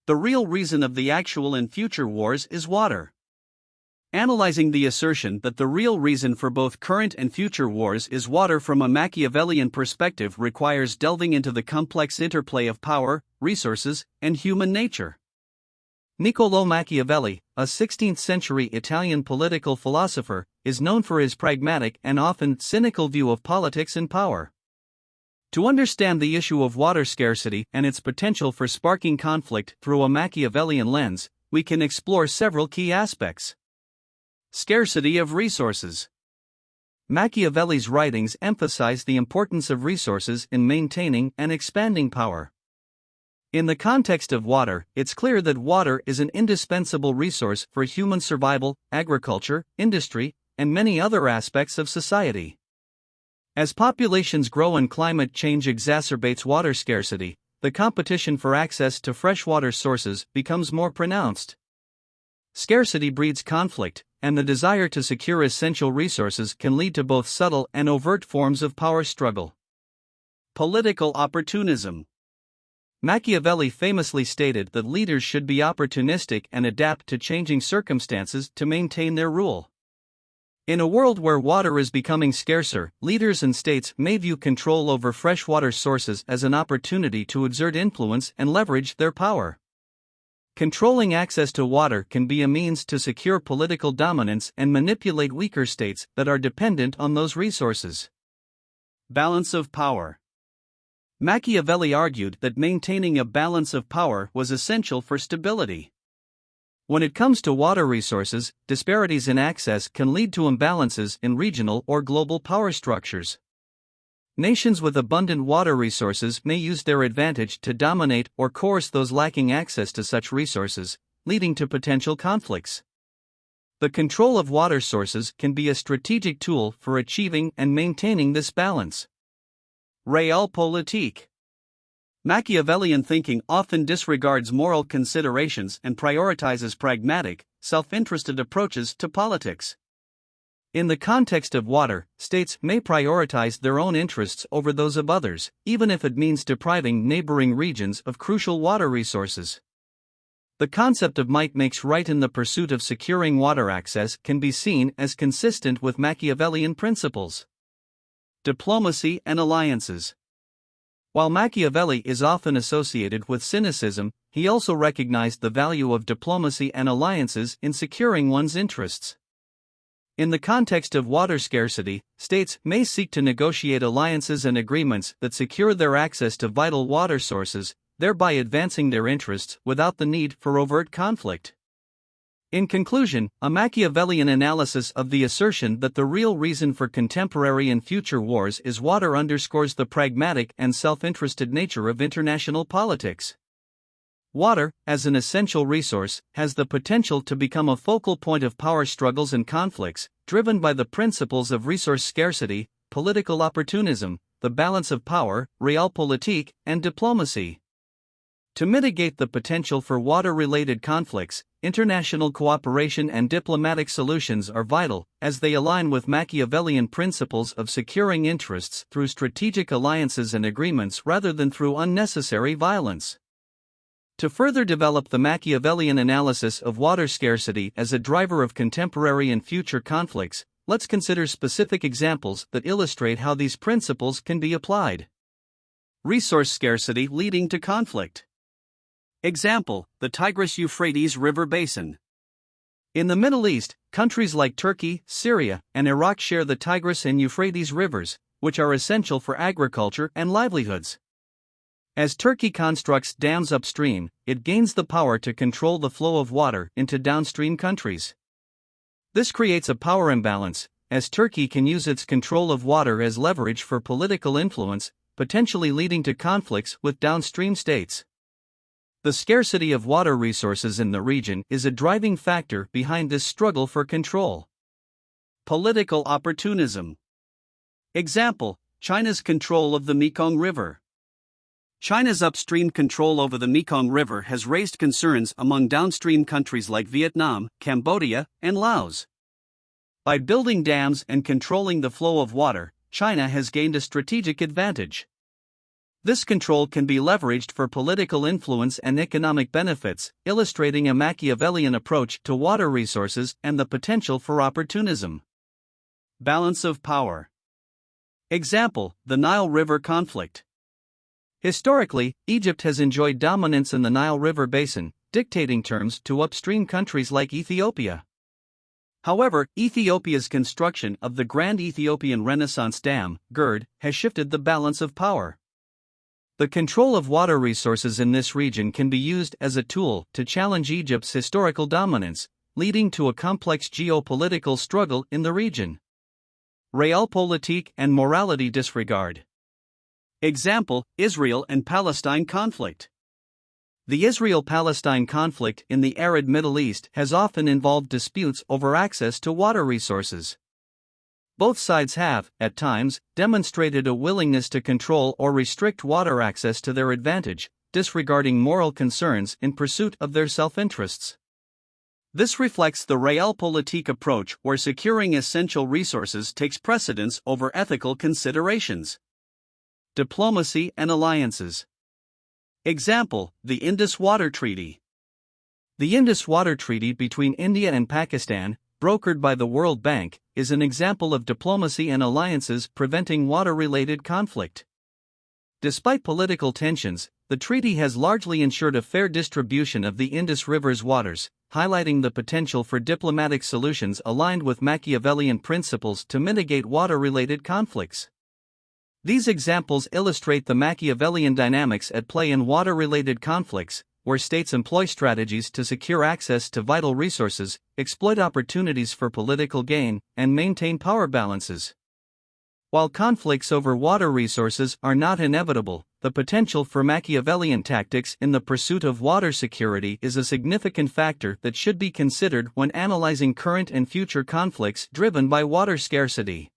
The real reason of the actual and future wars is water. Analyzing the assertion that the real reason for both current and future wars is water from a Machiavellian perspective requires delving into the complex interplay of power, resources, and human nature. Niccolò Machiavelli, a 16th-century Italian political philosopher, is known for his pragmatic and often cynical view of politics and power. To understand the issue of water scarcity and its potential for sparking conflict through a Machiavellian lens, we can explore several key aspects. Scarcity of resources. Machiavelli's writings emphasize the importance of resources in maintaining and expanding power. In the context of water, it's clear that water is an indispensable resource for human survival, agriculture, industry, and many other aspects of society. As populations grow and climate change exacerbates water scarcity, the competition for access to freshwater sources becomes more pronounced. Scarcity breeds conflict, and the desire to secure essential resources can lead to both subtle and overt forms of power struggle. Political opportunism. Machiavelli famously stated that leaders should be opportunistic and adapt to changing circumstances to maintain their rule. In a world where water is becoming scarcer, leaders and states may view control over freshwater sources as an opportunity to exert influence and leverage their power. Controlling access to water can be a means to secure political dominance and manipulate weaker states that are dependent on those resources. Balance of power. Machiavelli argued that maintaining a balance of power was essential for stability. When it comes to water resources, disparities in access can lead to imbalances in regional or global power structures. Nations with abundant water resources may use their advantage to dominate or coerce those lacking access to such resources, leading to potential conflicts. The control of water sources can be a strategic tool for achieving and maintaining this balance. Realpolitik. Machiavellian thinking often disregards moral considerations and prioritizes pragmatic, self-interested approaches to politics. In the context of water, states may prioritize their own interests over those of others, even if it means depriving neighboring regions of crucial water resources. The concept of might makes right in the pursuit of securing water access can be seen as consistent with Machiavellian principles. Diplomacy and alliances. While Machiavelli is often associated with cynicism, he also recognized the value of diplomacy and alliances in securing one's interests. In the context of water scarcity, states may seek to negotiate alliances and agreements that secure their access to vital water sources, thereby advancing their interests without the need for overt conflict. In conclusion, a Machiavellian analysis of the assertion that the real reason for contemporary and future wars is water underscores the pragmatic and self-interested nature of international politics. Water, as an essential resource, has the potential to become a focal point of power struggles and conflicts, driven by the principles of resource scarcity, political opportunism, the balance of power, realpolitik, and diplomacy. To mitigate the potential for water-related conflicts, international cooperation and diplomatic solutions are vital, as they align with Machiavellian principles of securing interests through strategic alliances and agreements rather than through unnecessary violence. To further develop the Machiavellian analysis of water scarcity as a driver of contemporary and future conflicts, let's consider specific examples that illustrate how these principles can be applied. Resource scarcity leading to conflict. Example: the Tigris-Euphrates River Basin. In the Middle East, countries like Turkey, Syria, and Iraq share the Tigris and Euphrates rivers, which are essential for agriculture and livelihoods. As Turkey constructs dams upstream, it gains the power to control the flow of water into downstream countries. This creates a power imbalance, as Turkey can use its control of water as leverage for political influence, potentially leading to conflicts with downstream states. The scarcity of water resources in the region is a driving factor behind this struggle for control. Political opportunism. Example: China's control of the Mekong River. China's upstream control over the Mekong River has raised concerns among downstream countries like Vietnam, Cambodia, and Laos. By building dams and controlling the flow of water, China has gained a strategic advantage. This control can be leveraged for political influence and economic benefits, illustrating a Machiavellian approach to water resources and the potential for opportunism. Balance of power. Example: the Nile River conflict. Historically, Egypt has enjoyed dominance in the Nile River basin, dictating terms to upstream countries like Ethiopia. However, Ethiopia's construction of the Grand Ethiopian Renaissance Dam, GERD, has shifted the balance of power. The control of water resources in this region can be used as a tool to challenge Egypt's historical dominance, leading to a complex geopolitical struggle in the region. Realpolitik and morality disregard. Example: Israel and Palestine conflict. The Israel-Palestine conflict in the arid Middle East has often involved disputes over access to water resources. Both sides have, at times, demonstrated a willingness to control or restrict water access to their advantage, disregarding moral concerns in pursuit of their self-interests. This reflects the realpolitik approach, where securing essential resources takes precedence over ethical considerations. Diplomacy and alliances. Example: the Indus Water Treaty. The Indus Water Treaty between India and Pakistan, brokered by the World Bank, is an example of diplomacy and alliances preventing water-related conflict. Despite political tensions, the treaty has largely ensured a fair distribution of the Indus River's waters, highlighting the potential for diplomatic solutions aligned with Machiavellian principles to mitigate water-related conflicts. These examples illustrate the Machiavellian dynamics at play in water-related conflicts, where states employ strategies to secure access to vital resources, exploit opportunities for political gain, and maintain power balances. While conflicts over water resources are not inevitable, the potential for Machiavellian tactics in the pursuit of water security is a significant factor that should be considered when analyzing current and future conflicts driven by water scarcity.